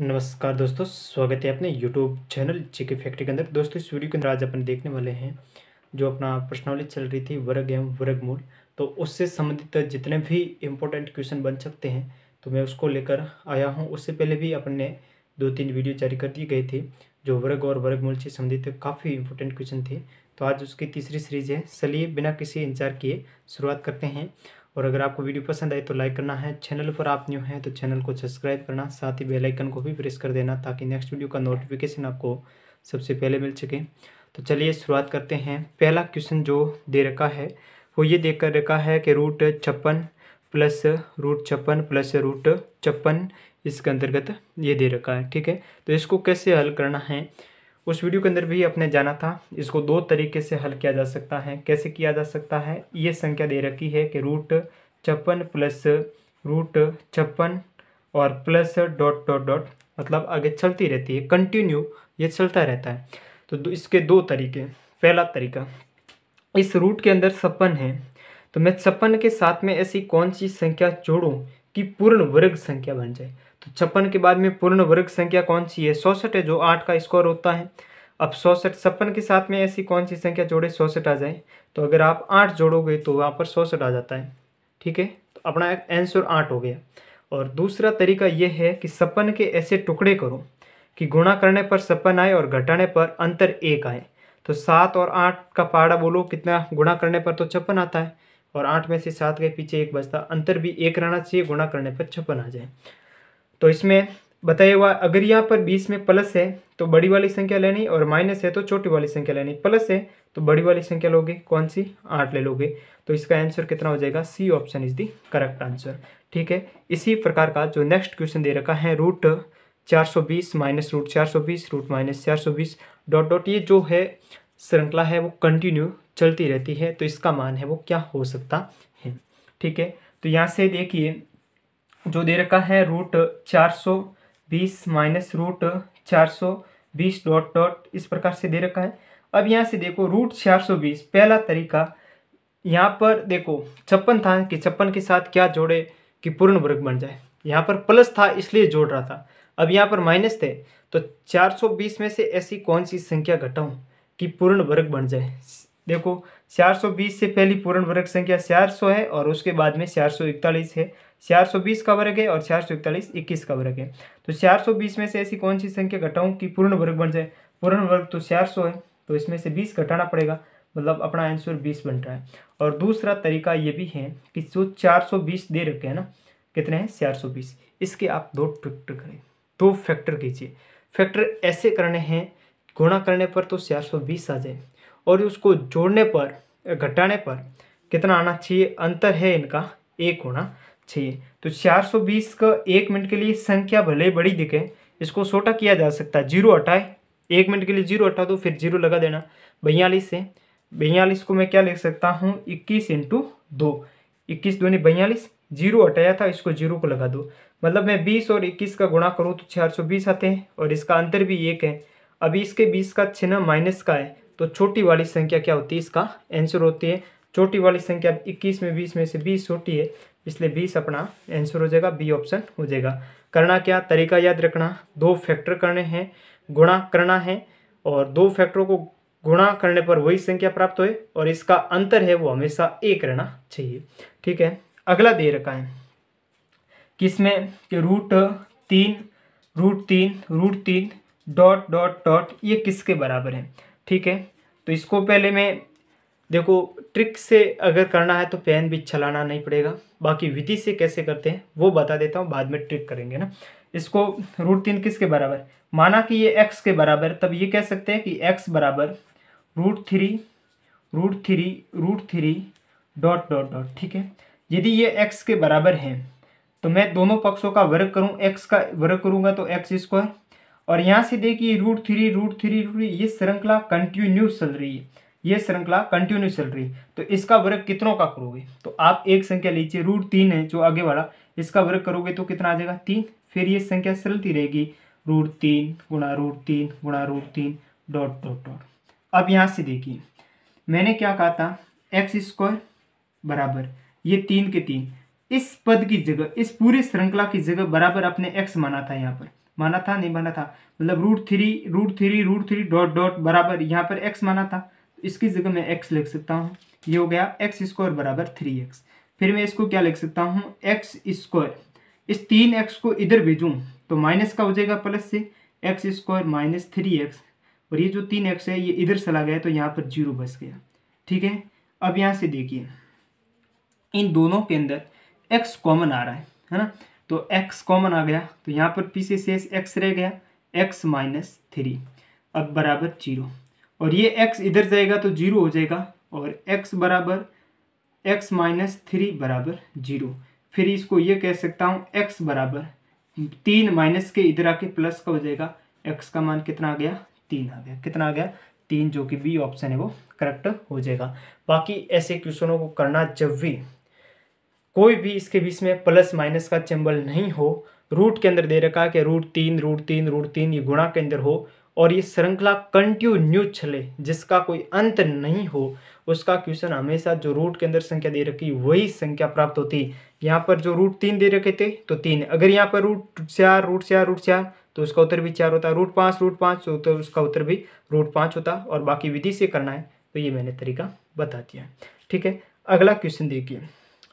नमस्कार दोस्तों, स्वागत है अपने यूट्यूब चैनल जीके फैक्ट्री के अंदर। दोस्तों, इस वीडियो के अंदर आज अपन देखने वाले हैं जो अपना प्रश्नावली चल रही थी वर्ग एवं वर्गमूल। तो उससे संबंधित जितने भी इम्पोर्टेंट क्वेश्चन बन सकते हैं तो मैं उसको लेकर आया हूं। उससे पहले भी अपन ने 2-3 वीडियो जारी कर दी गई थी जो वर्ग और वर्गमूल से संबंधित काफ़ी इंपॉर्टेंट क्वेश्चन थे। तो आज उसकी तीसरी सीरीज है। चलिए बिना किसी इंतजार किए शुरुआत करते हैं। और अगर आपको वीडियो पसंद आए तो लाइक करना है, चैनल पर आप न्यू हैं तो चैनल को सब्सक्राइब करना, साथ ही बेल आइकन को भी प्रेस कर देना ताकि नेक्स्ट वीडियो का नोटिफिकेशन आपको सबसे पहले मिल सके। तो चलिए शुरुआत करते हैं। पहला क्वेश्चन जो दे रखा है वो ये देख कर रखा है कि √56 प्लस √56 प्लस √56 इसके अंतर्गत ये दे रखा है। ठीक है, तो इसको कैसे हल करना है उस वीडियो के अंदर भी अपने जाना था। इसको दो तरीके से हल किया जा सकता है। कैसे किया जा सकता है, ये संख्या दे रखी है कि √56 प्लस √56 और प्लस डॉट डॉट डॉट, मतलब आगे चलती रहती है, कंटिन्यू ये चलता रहता है। तो इसके दो तरीके। पहला तरीका, इस रूट के अंदर 56 है तो मैं 56 के साथ में ऐसी कौन सी संख्या जोड़ूं कि पूर्ण वर्ग संख्या बन जाए। तो 56 के बाद में पूर्ण वर्ग संख्या कौन सी है, 66 है, जो 8 का स्क्वायर होता है। अब 66 56 के साथ में ऐसी कौन सी संख्या जोड़े 66 आ जाए। तो अगर आप 8 जोड़ोगे तो वहाँ पर 66 आ जाता है। ठीक है, तो अपना एक आंसर 8 हो गया। और दूसरा तरीका यह है कि 56 के ऐसे टुकड़े करो कि गुणा करने पर 56 आए और घटाने पर अंतर 1 आए। तो 7 और 8 का पाड़ा बोलो कितना, गुणा करने पर तो 56 आता है और 8 में से 7 के पीछे 1 बचता, अंतर भी 1 रहना चाहिए, गुणा करने पर 56 आ जाए। तो इसमें बताया हुआ, अगर यहाँ पर 20 में प्लस है तो बड़ी वाली संख्या लेनी और माइनस है तो छोटी वाली संख्या लेनी। प्लस है तो बड़ी वाली संख्या लोगे, कौन सी, 8 ले लोगे। तो इसका आंसर कितना हो जाएगा, C option is the correct answer. ठीक है, इसी प्रकार का जो नेक्स्ट क्वेश्चन दे रखा है √420 माइनस √420 √-420 डॉट डॉट, ये जो है श्रृंखला है वो कंटिन्यू चलती रहती है। तो इसका मान है वो क्या हो सकता है। ठीक है, तो यहाँ से देखिए जो दे रखा है √420 माइनस √420 डॉट डॉट, इस प्रकार से दे रखा है। अब यहाँ से देखो √420, पहला तरीका, यहाँ पर देखो 56 था कि 56 के साथ क्या जोड़े कि पूर्ण वर्ग बन जाए। यहाँ पर प्लस था इसलिए जोड़ रहा था। अब यहाँ पर माइनस थे तो 420 में से ऐसी कौन सी संख्या घटाऊं कि पूर्ण वर्ग बन जाए। देखो 420 से पहली पूर्ण वर्ग संख्या 400 है और उसके बाद में 441 है। 420 का वर्ग है और 441 21 का वर्ग है। तो 420 में से ऐसी कौन सी संख्या घटाऊं कि पूर्ण वर्ग बन जाए। पूर्ण वर्ग तो 400 है तो इसमें से 20 घटाना पड़ेगा, मतलब अपना आंसर 20 बन रहा है। और दूसरा तरीका ये भी है कि जो 420 दे रखे हैं ना, कितने हैं 420, इसके आप दो फैक्टर करें, दो फैक्टर कीजिए। फैक्टर ऐसे करने हैं, गुणा करने पर तो 420 आ जाए और उसको जोड़ने पर घटाने पर कितना आना चाहिए, अंतर है इनका 1 होना चाहिए। तो 420 का 1 मिनट के लिए संख्या भले बड़ी दिखे, इसको छोटा किया जा सकता है। 0 हटाए, 1 मिनट के लिए 0 हटा दो, फिर 0 लगा देना। 42 से 42 को मैं क्या लिख सकता हूँ, 21 × 2, 21 दूनी 42, 0 हटाया था, इसको 0 को लगा दो, मतलब मैं 20 और 21 का गुणा करूँ तो 420 आते हैं और इसका अंतर भी 1 है। अभी इसके 20 का चिन्ह माइनस का है तो छोटी वाली संख्या क्या होती है, इसका आंसर होती है। छोटी वाली संख्या 21 में 20 में से 20 छोटी है, इसलिए 20 अपना आंसर हो जाएगा, बी ऑप्शन हो जाएगा। करना क्या, तरीका याद रखना, दो फैक्टर करने हैं, गुणा करना है और दो फैक्टरों को गुणा करने पर वही संख्या प्राप्त होए और इसका अंतर है वो हमेशा 1 रहना चाहिए। ठीक है, अगला दे रखा है किसमें कि √3 डॉट डॉट डॉट, ये किसके बराबर है। ठीक है, तो इसको पहले मैं देखो ट्रिक से अगर करना है तो पेन भी चलाना नहीं पड़ेगा, बाकी विधि से कैसे करते हैं वो बता देता हूँ, बाद में ट्रिक करेंगे ना। इसको √3 किसके बराबर, माना कि ये x के बराबर, तब ये कह सकते हैं कि x बराबर √3 डॉट डॉट डॉट। ठीक है, यदि ये x के बराबर है तो मैं दोनों पक्षों का वर्ग करूँ, x का वर्ग करूँगा तो x²। और यहाँ से देखिए √3 ये श्रृंखला कंटिन्यूस चल रही है, ये श्रृंखला कंटिन्यूस चल रही है। तो इसका वर्ग कितनों का करोगे, तो आप एक संख्या लीजिए, √3 है जो आगे वाला, इसका वर्ग करोगे तो कितना आ जाएगा 3। फिर ये संख्या चलती रहेगी, √3 गुणा √3 गुणा √3 डॉट डॉट डॉट। अब यहाँ से देखिए मैंने क्या कहा था, x² बराबर ये 3 के 3, इस पद की जगह, इस पूरी श्रृंखला की जगह बराबर अपने x माना था यहाँ पर, माना था नहीं माना था, मतलब √3 डॉट डॉट बराबर यहाँ पर x माना था, इसकी जगह मैं x लिख सकता हूँ। ये हो गया x² बराबर 3x। फिर मैं इसको क्या लिख सकता हूँ, x², इस 3x को इधर भेजूँ तो माइनस का हो जाएगा प्लस से, x² माइनस 3x, और ये जो 3x है ये इधर चला गया तो यहाँ पर 0 बच गया। ठीक है, अब यहाँ से देखिए इन दोनों के अंदर x कॉमन आ रहा है ना, तो x कॉमन आ गया तो यहाँ पर पीछे शेष x रह गया, x माइनस 3, अब बराबर 0, और ये x इधर जाएगा तो 0 हो जाएगा, और x बराबर x माइनस 3 बराबर 0। फिर इसको ये कह सकता हूँ x बराबर 3 माइनस के इधर आके प्लस का हो जाएगा, x का मान कितना आ गया, 3 आ गया। कितना आ गया, 3, जो कि बी ऑप्शन है वो करेक्ट हो जाएगा। बाकी ऐसे क्वेश्चनों को करना जब भी कोई भी इसके बीच में प्लस माइनस का सिंबल नहीं हो, रूट के अंदर दे रखा है कि √3 ये गुणा के अंदर हो, और ये श्रृंखला कंटिन्यू चले जिसका कोई अंत नहीं हो, उसका क्वेश्चन हमेशा जो रूट के अंदर संख्या दे रखी वही संख्या प्राप्त होती। यहाँ पर जो √3 दे रखे थे तो 3, अगर यहाँ पर √4 तो उसका उत्तर भी 4 होता, √5 तो उसका उत्तर भी √5 होता, और बाकी विधि से करना है तो ये मैंने तरीका बता दिया। ठीक है, अगला क्वेश्चन देखिए,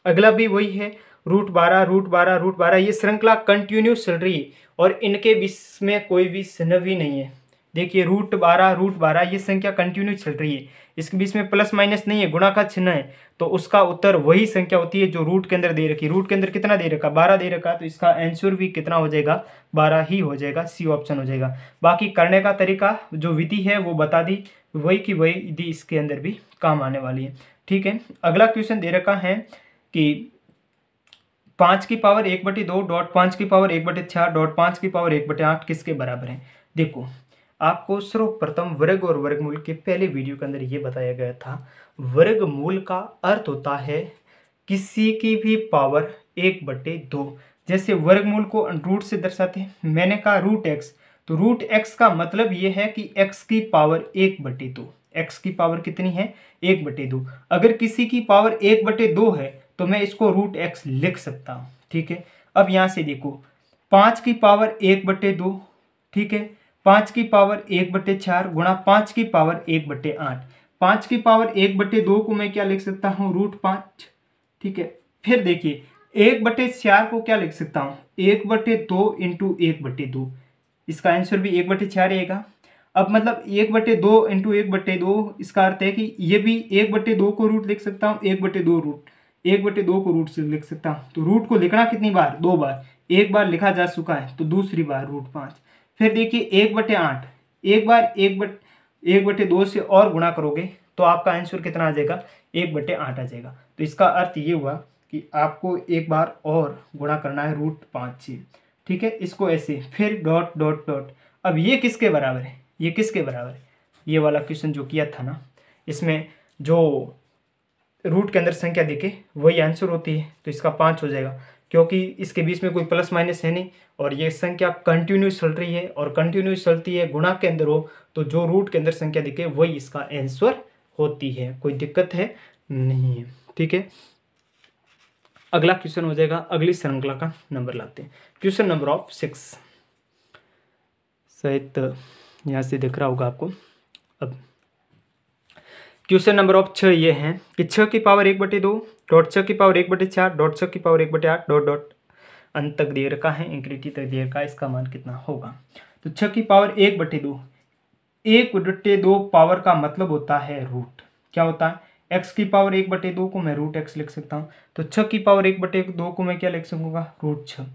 अगला भी वही है, √12 ये श्रृंखला कंटिन्यू चल रही है और इनके बीच में कोई भी चिन्ह भी नहीं है। देखिए √12 ये संख्या कंटिन्यू चल रही है, इसके बीच में प्लस माइनस नहीं है, गुणा का चिन्ह है, तो उसका उत्तर वही संख्या होती है जो रूट के अंदर दे रखी है। रूट के अंदर कितना दे रखा, 12 दे रखा, तो इसका आंसर भी कितना हो जाएगा, 12 ही हो जाएगा, सी ऑप्शन हो जाएगा। बाकी करने का तरीका जो विधि है वो बता दी, वही की वही विधि इसके अंदर भी काम आने वाली है। ठीक है, अगला क्वेश्चन दे रखा है कि 5⁻1/2 डॉट 5⁻1/4 डॉट 5⁻1/8 किसके बराबर है। देखो आपको सर्वप्रथम वर्ग और वर्गमूल के पहले वीडियो के अंदर ये बताया गया था, वर्गमूल का अर्थ होता है किसी की भी पावर 1/2। जैसे वर्गमूल को रूट से दर्शाते हैं, मैंने कहा √x, तो √x का मतलब ये है कि x की पावर 1/2, x की पावर कितनी है, 1/2। अगर किसी की पावर 1/2 है तो मैं इसको √x लिख सकता हूँ। ठीक है, अब यहाँ से देखो 5 की पावर 1/2, ठीक है, 5 की पावर 1/4 गुणा 5 की पावर 1/8, 5 की पावर 1/2 को मैं क्या लिख सकता हूँ, √5। ठीक है, फिर देखिए 1/4 को क्या लिख सकता हूँ, 1/2 इंटू 1/2, इसका आंसर भी 1/4 रहेगा। अब मतलब 1/2 इंटू 1/2, इसका अर्थ है कि ये भी 1/2 को रूट लिख सकता हूँ, 1/2 रूट, 1/2 को रूट से लिख सकता हूँ। तो रूट को लिखना कितनी बार, 2 बार, एक बार लिखा जा चुका है तो दूसरी बार √5। फिर देखिए 1/8, एक बार 1/2 से और गुणा करोगे तो आपका आंसर कितना आ जाएगा, 1/8 आ जाएगा। तो इसका अर्थ ये हुआ कि आपको एक बार और गुणा करना है √5 से। ठीक है, इसको ऐसे, फिर डॉट डॉट डॉट। अब ये किसके बराबर है, ये किसके बराबर है, ये वाला क्वेश्चन जो किया था ना, इसमें जो रूट के अंदर संख्या देखे वही आंसर होती है, तो इसका 5 हो जाएगा, क्योंकि इसके बीच में कोई प्लस माइनस है नहीं, और ये संख्या कंटिन्यू चल रही है, और कंटिन्यू चलती है गुणा के अंदर हो तो जो रूट के अंदर संख्या दिखे वही इसका आंसर होती है, कोई दिक्कत है नहीं है। ठीक है, अगला क्वेश्चन हो जाएगा, अगली श्रृंखला का नंबर लाते हैं, क्वेश्चन नंबर ऑफ 6, शायद यहाँ से दिख रहा होगा आपको। अब क्वेश्चन नंबर ऑफ 6 ये है कि 6 की पावर 1/2 डॉट 6 की पावर 1/4 डॉट 6 की पावर 1/8 डॉट डॉट अंत तक दे रखा है, इंक्रीटी तक दे रखा है, इसका मान कितना होगा। तो 6 की पावर 1/2, 1/2 पावर का मतलब होता है रूट, क्या होता है, x की पावर 1/2 को मैं √x लिख सकता हूँ, तो 6 की पावर 1/2 को मैं क्या लिख सकूँगा, √6।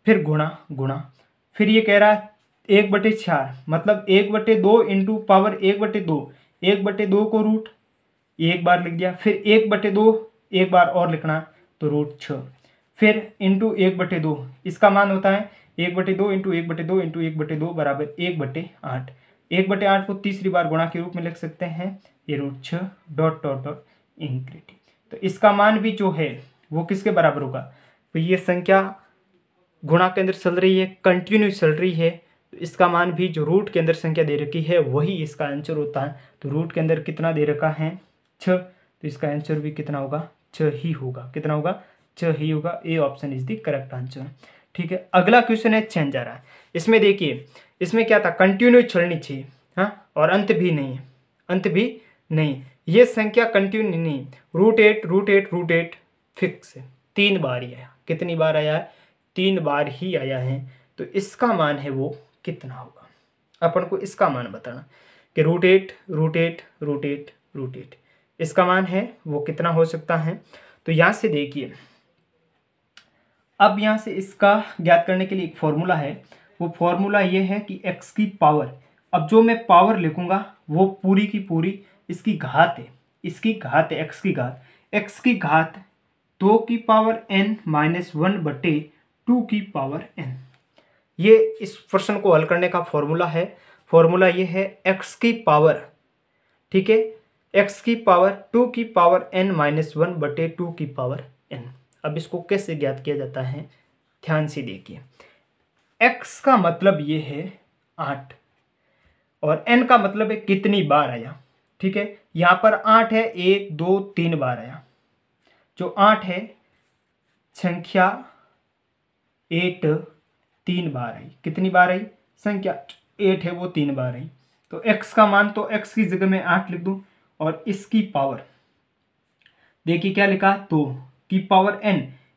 फिर गुणा, फिर ये कह रहा है 1/4 मतलब 1/2 इंटू पावर 1/2, 1/2 को रूट एक बार लिख दिया, फिर 1/2 एक बार और लिखना तो √6, फिर इंटू 1/2, इसका मान होता है 1/2 इंटू 1/2 इंटू 1/2 बराबर 1/8। 1/8 को तीसरी बार गुणा के रूप में लिख सकते हैं, ये √6 डॉट डॉट डॉट इंक्रीटी। तो इसका मान भी जो है वो किसके बराबर होगा, तो ये संख्या गुणा के अंदर चल रही है, कंटिन्यू चल रही है, तो इसका मान भी जो रूट के अंदर संख्या दे रखी है वही इसका आंसर होता है। तो रूट के अंदर कितना दे रखा है, 6, तो इसका आंसर भी कितना होगा, 6 ही होगा, कितना होगा, 6 ही होगा। A option is the correct answer. ठीक है। अगला क्वेश्चन है चेंज आ रहा है। इसमें देखिए, इसमें क्या था, कंटिन्यू चलनी चाहिए, हाँ, और अंत भी नहीं है, अंत भी नहीं, ये संख्या कंटिन्यू नहीं। √8 फिक्स है, 3 बार ही आया। कितनी बार आया है? 3 बार ही आया है। तो इसका मान है वो कितना होगा, अपन को इसका मान बताना कि √8 इसका मान है वो कितना हो सकता है। तो यहाँ से देखिए, अब यहाँ से इसका ज्ञात करने के लिए एक फॉर्मूला है। वो फॉर्मूला ये है कि x की पावर, अब जो मैं पावर लिखूंगा वो पूरी की पूरी इसकी घात है, इसकी घात है, x की घात 2 की पावर n - 1 बटे 2 की पावर n। ये इस प्रश्न को हल करने का फॉर्मूला है। फॉर्मूला ये है x की पावर, ठीक है, x की पावर 2 की पावर n - 1 बटे 2 की पावर n। अब इसको कैसे ज्ञात किया जाता है, ध्यान से देखिए। x का मतलब ये है 8 और n का मतलब है कितनी बार आया, ठीक है। यहाँ पर 8 है, 1 2 3 बार आया। जो 8 है संख्या 8 3 बार आई। कितनी बार आई? संख्या 8 है वो 3 बार आई। तो x का मान, तो x की जगह में 8 लिख दूं और इसकी पावर देखिए क्या लिखा, 2 की पावर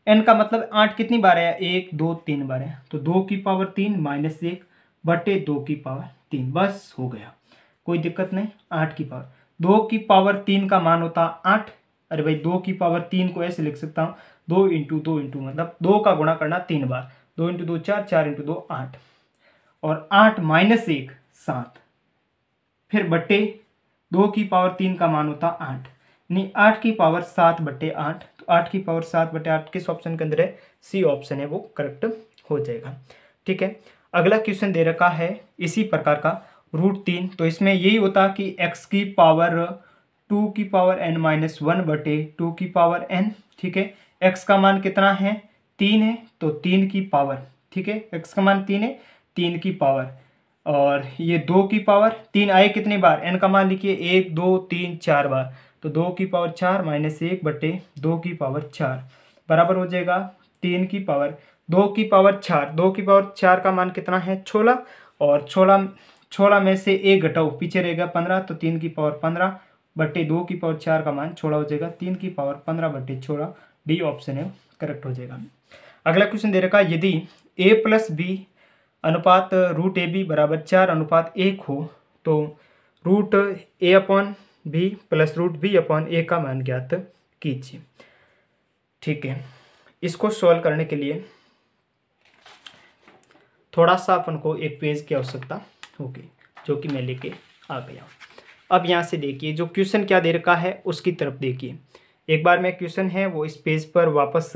n का मतलब 8 कितनी बार आया, 1 2 3 बार आया। तो 2 की पावर 3 - 1 बटे 2 की पावर 3, बस हो गया, कोई दिक्कत नहीं। 8 की पावर 2 की पावर 3 का मान होता 8। अरे भाई 2 की पावर 3 को ऐसे लिख सकता हूँ, 2 × 2 मतलब 2 का गुणा करना 3 बार, 2 × 2 4, 4 × 2 8, और 8 - 1 7, फिर बटे 2 की पावर 3 का मान होता 8, यानी 8 की पावर 7 बटे 8। तो 8 की पावर 7 बटे 8 किस ऑप्शन के अंदर है? सी ऑप्शन है वो करेक्ट हो जाएगा, ठीक है। अगला क्वेश्चन दे रखा है इसी प्रकार का, √3। तो इसमें यही होता कि x की पावर 2 की पावर n - 1 बटे 2 की पावर n, ठीक है। x का मान कितना है? 3 है, तो 3 की पावर, ठीक है, x का मान 3 है, 3 की पावर, और ये 2 की पावर 3 आए कितनी बार, n का मान लिखिए 1 2 3 4 बार। तो 2 की पावर 4 - 1 बटे 2 की पावर 4 बराबर हो जाएगा 3 की पावर 2 की पावर 4। 2 की पावर 4 का मान कितना है? 16, और 16 में से 1 घटाओ, पीछे रहेगा 15, तो 3 की पावर 15 बटे 2 की पावर 4 का मान 16 हो जाएगा, 3 की पावर 15 बटे 16, डी ऑप्शन है करेक्ट हो जाएगा। अगला क्वेश्चन दे रखा, यदि a + b अनुपात √ab बराबर 4:1 हो तो √a/b + √b/a का मान ज्ञात कीजिए, ठीक है। इसको सॉल्व करने के लिए थोड़ा सा अपन को एक पेज की आवश्यकता होगी, जो कि मैं लेके आ गया हूँ। अब यहाँ से देखिए, जो क्वेश्चन क्या दे रखा है उसकी तरफ देखिए। एक बार मैं क्वेश्चन है वो इस पेज पर वापस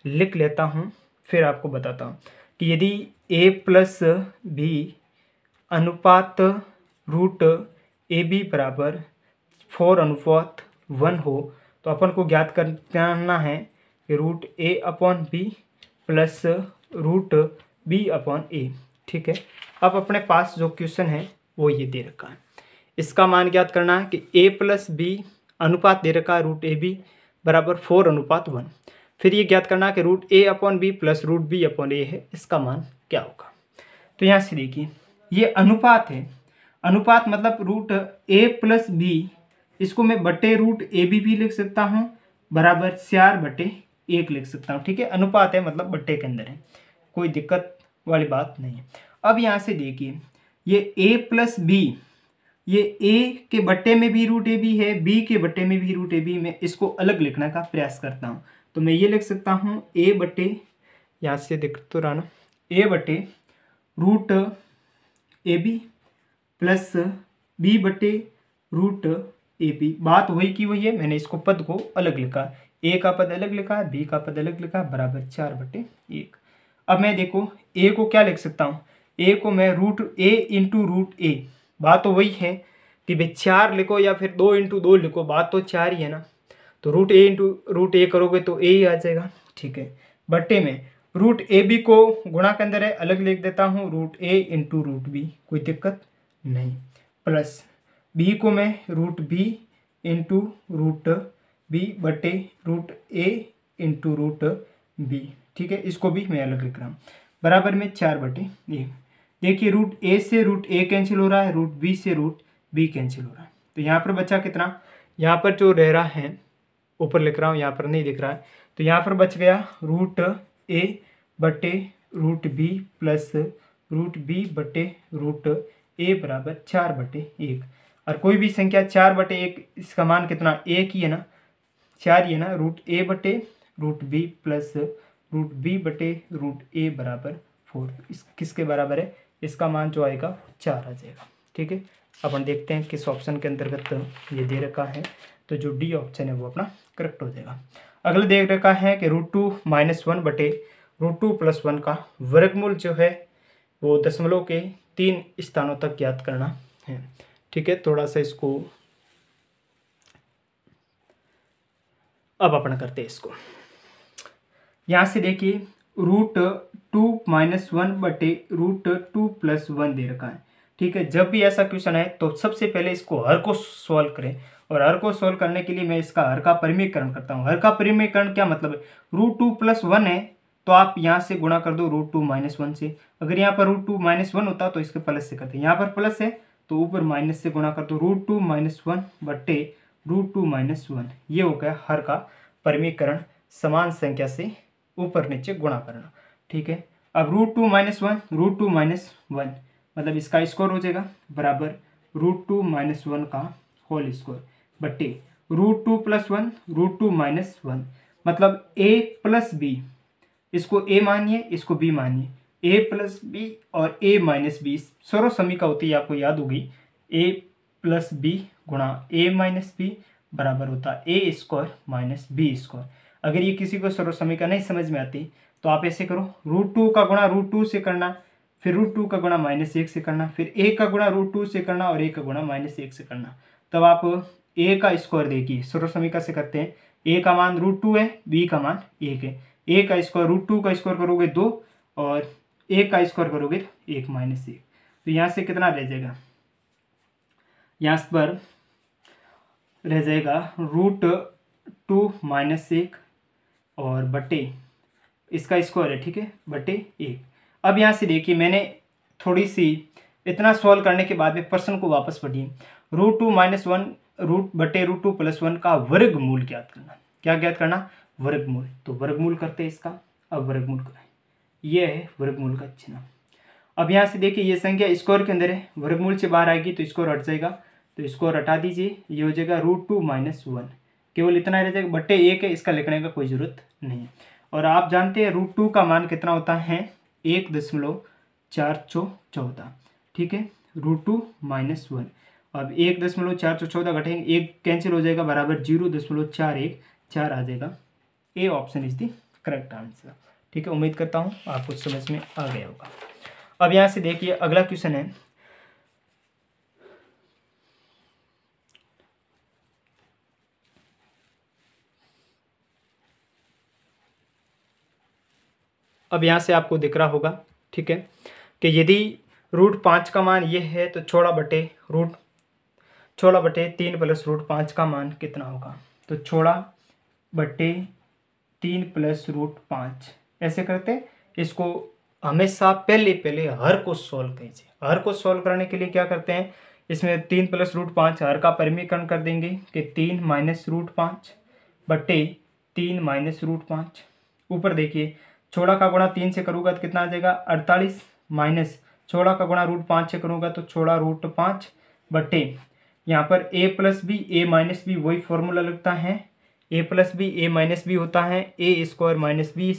लिख लेता हूँ, फिर आपको बताता हूँ कि यदि a + b अनुपात √ab बराबर 4:1 हो तो अपन को ज्ञात करना है कि √a/b + √b/a, ठीक है। अब अपने पास जो क्वेश्चन है वो ये दे रखा है, इसका मान ज्ञात करना है कि a + b अनुपात दे रखा है √ab बराबर 4:1। फिर ये ज्ञात करना है कि √a/b + √b/a है, इसका मान क्या होगा। तो यहाँ से देखिए, ये अनुपात है, अनुपात मतलब √a + b, इसको मैं बटे √ab भी लिख सकता हूँ, बराबर 4/1 लिख सकता हूँ, ठीक है। अनुपात है मतलब बट्टे के अंदर है, कोई दिक्कत वाली बात नहीं है। अब यहाँ से देखिए, ये a + b, ये a के बट्टे में भी √ab है, b के बट्टे में भी √ab, मैं इसको अलग लिखने का प्रयास करता हूँ। तो मैं ये लिख सकता हूँ a बटे, यहाँ से देख तो रहा ना, a बटे √ab प्लस b बटे √ab। बात वही की वही है, मैंने इसको पद को अलग लिखा, a का पद अलग लिखा है, b का पद अलग लिखा है, बराबर 4/1। अब मैं देखो a को क्या लिख सकता हूँ, a को मैं √a × √a, बात तो वही है कि भाई 4 लिखो या फिर 2 × 2 लिखो, बात तो 4 ही है ना। तो √a × √a करोगे तो a ही आ जाएगा, ठीक है। बट्टे में √ab को गुणा के अंदर है, अलग लिख देता हूँ √a × √b, कोई दिक्कत नहीं, प्लस b को मैं √b × √b बटे √a × √b, ठीक है, इसको भी मैं अलग लिख रहा हूँ, बराबर में 4/1। देखिए रूट ए से रूट ए कैंसिल हो रहा है, रूट बी से रूट बी कैंसिल हो रहा है, तो यहाँ पर बचा कितना, यहाँ पर जो रह रहा है ऊपर लिख रहा हूँ, यहाँ पर नहीं दिख रहा है, तो यहाँ पर बच गया रूट ए बटे root B plus root B बटे रूट ए बराबर 4/1। और कोई भी संख्या 4/1, इसका मान कितना, एक ही है ना, 4 ही है ना, रूट ए बटे root B plus root B बटे रूट ए बराबर 4। इस किसके बराबर है, इसका मान जो आएगा 4 आ जाएगा। ठीक है, अपन देखते हैं किस ऑप्शन के अंतर्गत ये दे रखा है, तो जो डी ऑप्शन है वो अपना करेक्ट हो जाएगा। अगला दे रखा है कि √2 - 1 बटे √2 + 1 का वर्गमूल जो है वो दशमलव के 3 स्थानों तक ज्ञात करना है। ठीक है, थोड़ा सा इसको अब अपन करते हैं इसको। यहाँ से देखिए √2 - 1 बटे √2 + 1 दे रखा है। ठीक है, जब भी ऐसा क्वेश्चन है तो सबसे पहले इसको हर को सॉल्व करें, और हर को सॉल्व करने के लिए मैं इसका हर का परिमीकरण करता हूँ। हर का परिमीकरण क्या मतलब है, √2 + 1 है तो आप यहाँ से गुणा कर दो √2 - 1 से। अगर यहाँ पर √2 - 1 होता तो इसके प्लस से करते, यहाँ पर प्लस है तो ऊपर माइनस से गुणा कर दो, √2 - 1 बटे √2 - 1। ये हो गया हर का परिमीकरण, समान संख्या से ऊपर नीचे गुणा करना। ठीक है, अब √2 - 1 √2 - 1 मतलब इसका स्क्वायर हो जाएगा, बराबर √2 - 1 का होल स्क्वायर बटे √2 + 1 √2 - 1 मतलब a + b, इसको a मानिए इसको b मानिए, a + b और a - b सर्वसमी होती है, आपको याद होगी, a + b गुणा a - b बराबर होता है a² - b²। अगर ये किसी को सर्वसमीका नहीं समझ में आती तो आप ऐसे करो, √2 का गुणा √2 से करना, फिर √2 का गुणा -1 से करना, फिर a का गुणा √2 से करना और a का गुणा -1 से करना। तब आप a का स्क्वायर देखिए, सर्वसमीका से करते हैं, a का मान √2 है, b का मान 1 है, a का स्क्वायर √2 का स्क्वायर करोगे 2 और a का स्क्वायर करोगे तो 1 - 1, तो यहाँ से कितना रह जाएगा, यहाँ पर रह जाएगा √2 - 1 और बटे इसका स्क्वायर है, ठीक है, बटे 1। अब यहाँ से देखिए मैंने थोड़ी सी इतना सॉल्व करने के बाद में प्रश्न को वापस पढ़िए, √2 - 1 बटे √2 + 1 का वर्गमूल ज्ञात करना। क्या ज्ञात करना, वर्गमूल। तो वर्गमूल करते हैं इसका, अब वर्गमूल कराएं, ये है वर्गमूल का चिन्ह। अब यहाँ से देखिए ये संख्या स्क्वायर के अंदर है, वर्गमूल से बाहर आएगी तो स्क्वायर हट जाएगा, तो स्क्वायर हटा दीजिए, ये हो जाएगा √2 - 1, केवल इतना रह जाएगा, बटे 1 है, इसका लिखने का कोई ज़रूरत नहीं। और आप जानते हैं √2 का मान कितना होता है, 1.414। ठीक है, √2 - 1, अब 1.414 घटेंगे, 1 कैंसिल हो जाएगा, बराबर 0.414 आ जाएगा। A option is the correct answer. ठीक है, उम्मीद करता हूँ आपको समझ में आ गया होगा। अब यहाँ से देखिए अगला क्वेश्चन है, अब यहाँ से आपको दिख रहा होगा, ठीक है, कि यदि √5 का मान ये है तो 16 बटे 3 + √5 का मान कितना होगा, तो 16 बटे 3 + √5 ऐसे करते। इसको हमेशा पहले हर को सॉल्व कीजिए। हर को सॉल्व करने के लिए क्या करते हैं, इसमें 3 + √5 हर का परिमीकरण कर देंगे कि 3 - √5 बटे 3 - √5। ऊपर देखिए 16 का गुणा 3 से करूँगा तो कितना आ जाएगा, 48 माइनस 16 का गुणा √5 से करूँगा तो 16 √5 बटे यहाँ पर a + b a - b वही फॉर्मूला लगता है, a + b a - b होता है a² - b²,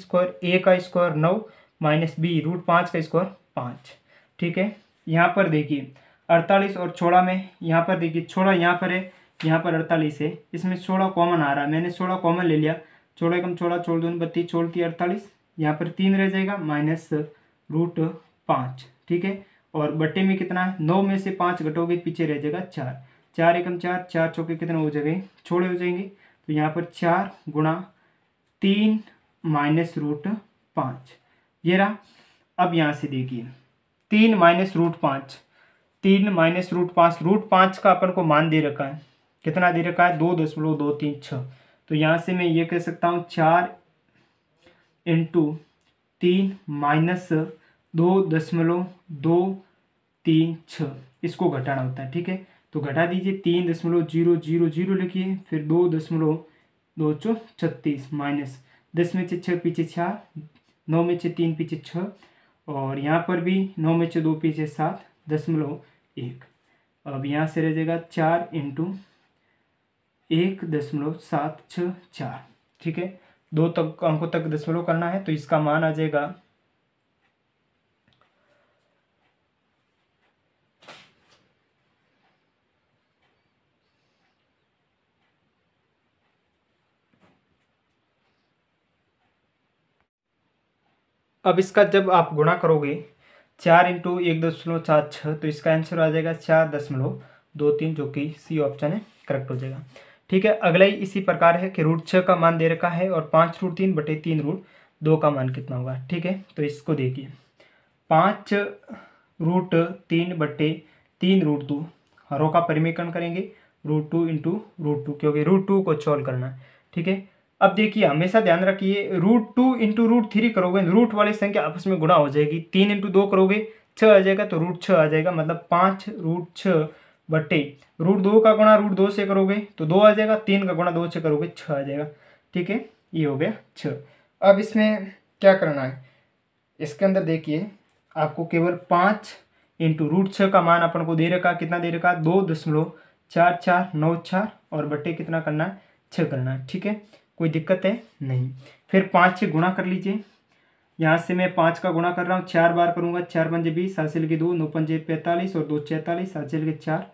a का स्क्वायर 9 माइनस b √5 का स्क्वायर 5। ठीक है, यहाँ पर देखिए 48 और 16 में, यहाँ पर देखिए 16 यहाँ पर है, यहाँ पर 48 है, इसमें 16 कॉमन आ रहा है, मैंने 16 कॉमन ले लिया, 16 × 16 16 दूनी 32 छोड़ती 48, यहाँ पर 3 रह जाएगा माइनस √5। ठीक है, और बट्टे में कितना है, 9 में से 5 घटोगे पीछे रह जाएगा 4, 4 × 4 4 चौके कितने हो जाएंगे, छोड़े हो जाएंगे, तो यहाँ पर 4 × 3 माइनस √5 ये रहा। अब यहाँ से देखिए 3 - √5, 3 - √5, √5 का अपन को मान दे रखा है, कितना दे रखा है, 2.236। तो यहाँ से मैं ये कह सकता हूँ 4 × 3 माइनस 2.236 इसको घटाना होता है। ठीक है, तो घटा दीजिए 3.000 लिखिए, फिर 2.236 माइनस 10 में से 6 पीछे 4, 9 में से 3 पीछे 6, और यहाँ पर भी 9 में से 2 पीछे 7.1। अब यहाँ से रह जाएगा 4 इंटू 1.764। ठीक है, 2 तक अंकों तक दशमलव करना है, तो इसका मान आ जाएगा 4। अब इसका जब आप गुणा करोगे 4 इंटू 1.76, तो इसका आंसर आ जाएगा 4.23, जो कि सी ऑप्शन है, करेक्ट हो जाएगा। ठीक है, अगला ही इसी प्रकार है कि √6 का मान दे रखा है और 5√3/3√2 का मान कितना होगा। ठीक है, तो इसको देखिए 5√3/3√2 हरों का परिमेयकरण करेंगे, √2 इंटू √2, क्योंकि √2 को सॉल्व करना है। ठीक है, अब देखिए हमेशा ध्यान रखिए √2 इंटू √3 करोगे, रूट वाली संख्या आपस में गुणा हो जाएगी। 3 इंटू 2 करोगे 6 आ जाएगा, तो √6 आ जाएगा, मतलब 5√6/√2 का गुणा √2 से करोगे तो 2 आ जाएगा, 3 का गुणा 2 से करोगे 6 आ जाएगा। ठीक है, ये हो गया 6। अब इसमें क्या करना है, इसके अंदर देखिए आपको केवल 5 इंटू √6 का मान अपन को दे रखा, कितना दे रखा 2.4494, और बट्टे कितना करना है 6 करना है। ठीक है, कोई दिक्कत है नहीं। फिर 5 से गुणा कर लीजिए, यहाँ से मैं 5 का गुणा कर रहा हूँ, 4 बार करूँगा, 4 पंजे 20, हासिल के 2, 9 पंजे 45 और 2 46, हासिल के 4,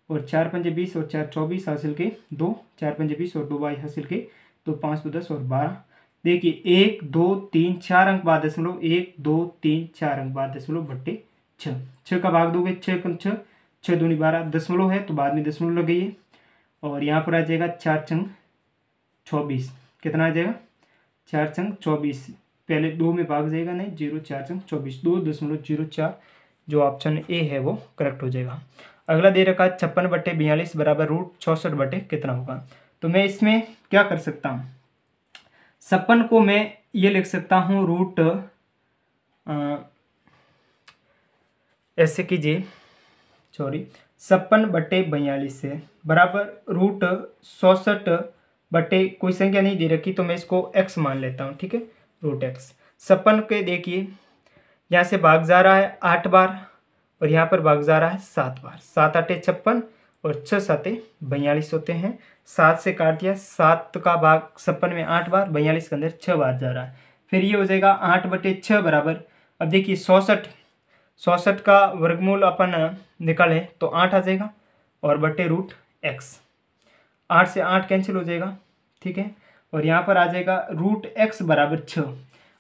और 4 पंजे 20 और 4 24, हासिल के 2, 4 पंजे 20 और 2 22, हासिल के 2, 5 2 10 और 12। देखिए 1 2 3 4 अंक बाद दशमलव, 1 2 3 4 अंक बाद दशमलव बट्टे 6। 6 का भाग दोगे 6 कम 6, 6 दूनी 12, दशमलव है तो बाद में दशमलव लगाइए, और यहाँ पर आ जाएगा 4 चंग 24। कितना आ जाएगा 4 चंग 24, पहले 2 में भाग जाएगा, नहीं 0, 4 चंग 24, 2.04, जो ऑप्शन ए है वो करेक्ट हो जाएगा। अगला दे रखा है 56/42 बराबर √64 कितना होगा। तो मैं इसमें क्या कर सकता हूँ, 56 को मैं ये लिख सकता हूँ ऐसे कीजिए, 56/42 से बराबर √64 कोई संख्या नहीं दे रखी, तो मैं इसको x मान लेता हूँ। ठीक है, √x। 56 के देखिए यहाँ से भाग जा रहा है 8 बार, और यहाँ पर भाग जा रहा है 7 बार, 7 8 56 और 6 7 42 होते हैं। 7 से काट दिया, 7 का भाग 56 में 8 बार, 42 के अंदर 6 बार जा रहा है, फिर ये हो जाएगा 8/6 बराबर। अब देखिए 64 का वर्गमूल अपन निकाले तो 8 आ जाएगा, और बटे √x, 8 से 8 कैंसिल हो जाएगा। ठीक है, और यहाँ पर आ जाएगा √x बराबर 6।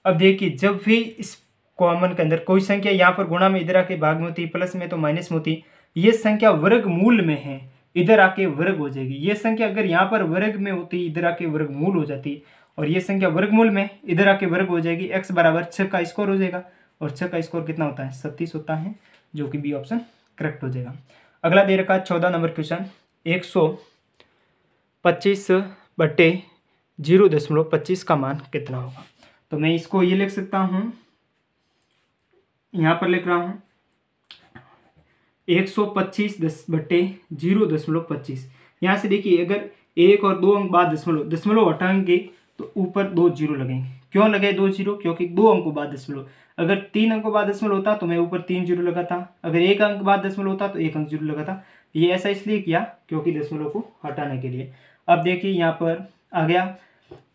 अब देखिए जब भी इस कॉमन के अंदर कोई संख्या यहाँ पर गुणा में इधर आके भाग में होती, प्लस में तो माइनस में होती, ये संख्या वर्गमूल में है, इधर आके वर्ग हो जाएगी। ये संख्या अगर यहाँ पर वर्ग में होती, इधर आके वर्गमूल हो जाती, और ये संख्या वर्गमूल में इधर आके वर्ग हो जाएगी। x बराबर 6 का स्कोर हो जाएगा, और 6 का स्कोर कितना होता है 37 होता है, जो कि बी ऑप्शन करेक्ट हो जाएगा। अगला दे रखा है 14 नंबर क्वेश्चन, 125/0.25 का मान कितना होगा। तो मैं इसको ये लिख सकता हूँ, यहाँ पर लिख रहा हूँ 125/0.25। यहाँ से देखिए अगर 1 और 2 अंक बाद दशमलव हटाएंगे तो ऊपर 2 जीरो लगेंगे। क्यों लगे 2 जीरो, क्योंकि 2 अंकों बाद दशमलव। अगर 3 अंकों बाद दशमलव होता तो मैं ऊपर 3 जीरो लगाता, अगर 1 अंक बाद दशमलव होता तो 1 अंक जीरो लगाता। ये ऐसा इसलिए किया क्योंकि दशमलव को हटाने के लिए। अब देखिए यहाँ पर आ गया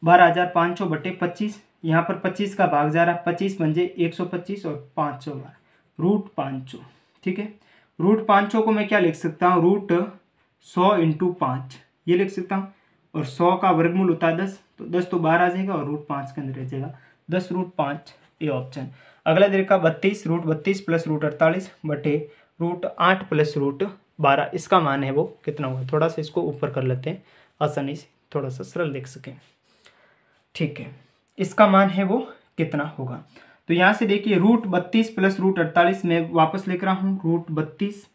12,500/25, यहाँ पर 25 का भाग जा रहा है, 25 पंजे 125 और 500 बार √500। ठीक है, √500 को मैं क्या लिख सकता हूँ, √100 × 5 ये लिख सकता हूँ, और 100 का वर्गमूल होता है 10, तो 10 तो बाहर आ जाएगा और √5 के अंदर रह जाएगा 10 √5, ये ऑप्शन। अगला दे रखा 32 √32 प्लस √48 बटे √8 प्लस √12, इसका मान है वो कितना होगा। थोड़ा सा इसको ऊपर कर लेते हैं आसानी से, थोड़ा सा सरल देख सकें। ठीक है, इसका मान है वो कितना होगा। तो यहाँ से देखिए √32 प्लस √48 में वापस लिख रहा हूँ, √32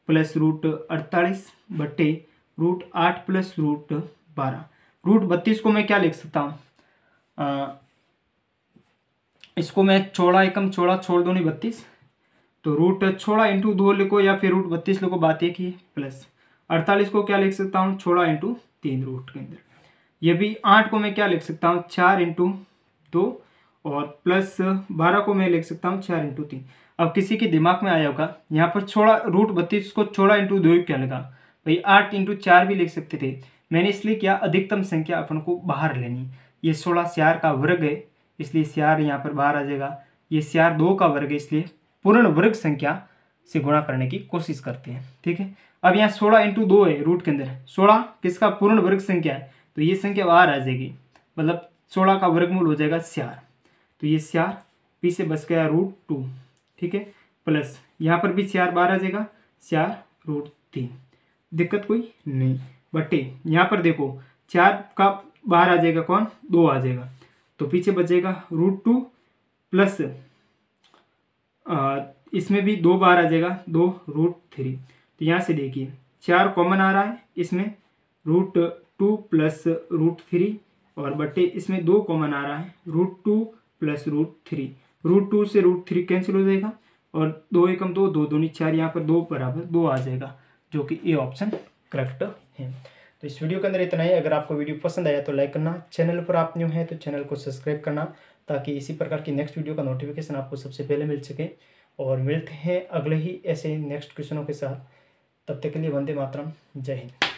प्लस √48 बटे √8 प्लस √12। √32 को मैं क्या लिख सकता हूँ, इसको मैं 16 एकम 16 छोड़ दो नहीं 32, तो रूट 16 इंटू 2 लिखो या फिर रूट 32 लिखो, बात एक ही है। प्लस 48 को क्या लिख सकता हूँ 16 इंटू 3 रूट के अंदर। ये भी 8 को मैं क्या लिख सकता हूँ 4 इंटू 2, और प्लस 12 को मैं लिख सकता हूँ 4 इंटू 3। अब किसी के दिमाग में आया होगा यहाँ पर छोड़ा रूट 32 को 16 इंटू 2 क्या लगा भाई, 8 इंटू 4 भी लिख सकते थे। मैंने इसलिए क्या, अधिकतम संख्या अपन को बाहर लेनी। ये 16 4 का वर्ग है, इसलिए 4 यहाँ पर बाहर आ जाएगा। ये 4 2 का वर्ग है, इसलिए पूर्ण वर्ग संख्या से गुणा करने की कोशिश करते हैं। ठीक है, अब यहाँ 16 इंटू 2 है रूट के अंदर, 16 किसका पूर्ण वर्ग संख्या है, तो ये संख्या बाहर आ जाएगी, मतलब 16 का वर्गमूल हो जाएगा 4। तो ये 4 पीछे बच गया रूट 2। ठीक है, प्लस यहाँ पर भी 4 बाहर आ जाएगा, 4 रूट 3। दिक्कत कोई नहीं, बटे यहाँ पर देखो 4 का बाहर आ जाएगा कौन, 2 आ जाएगा, तो पीछे बचेगा रूट 2 प्लस इसमें भी 2 बाहर आ जाएगा, 2 रूट 3। तो यहाँ से देखिए 4 कॉमन आ रहा है इसमें, रूट 2 प्लस रूट 3, और बटे इसमें 2 कॉमन आ रहा है, रूट 2 प्लस रूट 3। रूट 2 से रूट 3 कैंसिल हो जाएगा, और 2 एकम 2, 2 दूनी 4, यहाँ पर 2 बराबर 2 आ जाएगा, जो कि ए ऑप्शन करेक्ट है। तो इस वीडियो के अंदर इतना ही। अगर आपको वीडियो पसंद आया तो लाइक करना, चैनल पर आप न्यू हैं तो चैनल को सब्सक्राइब करना, ताकि इसी प्रकार की नेक्स्ट वीडियो का नोटिफिकेशन आपको सबसे पहले मिल सके। और मिलते हैं अगले ही ऐसे नेक्स्ट क्वेश्चनों के साथ, तब तक के लिए वंदे मातरम, जय हिंद।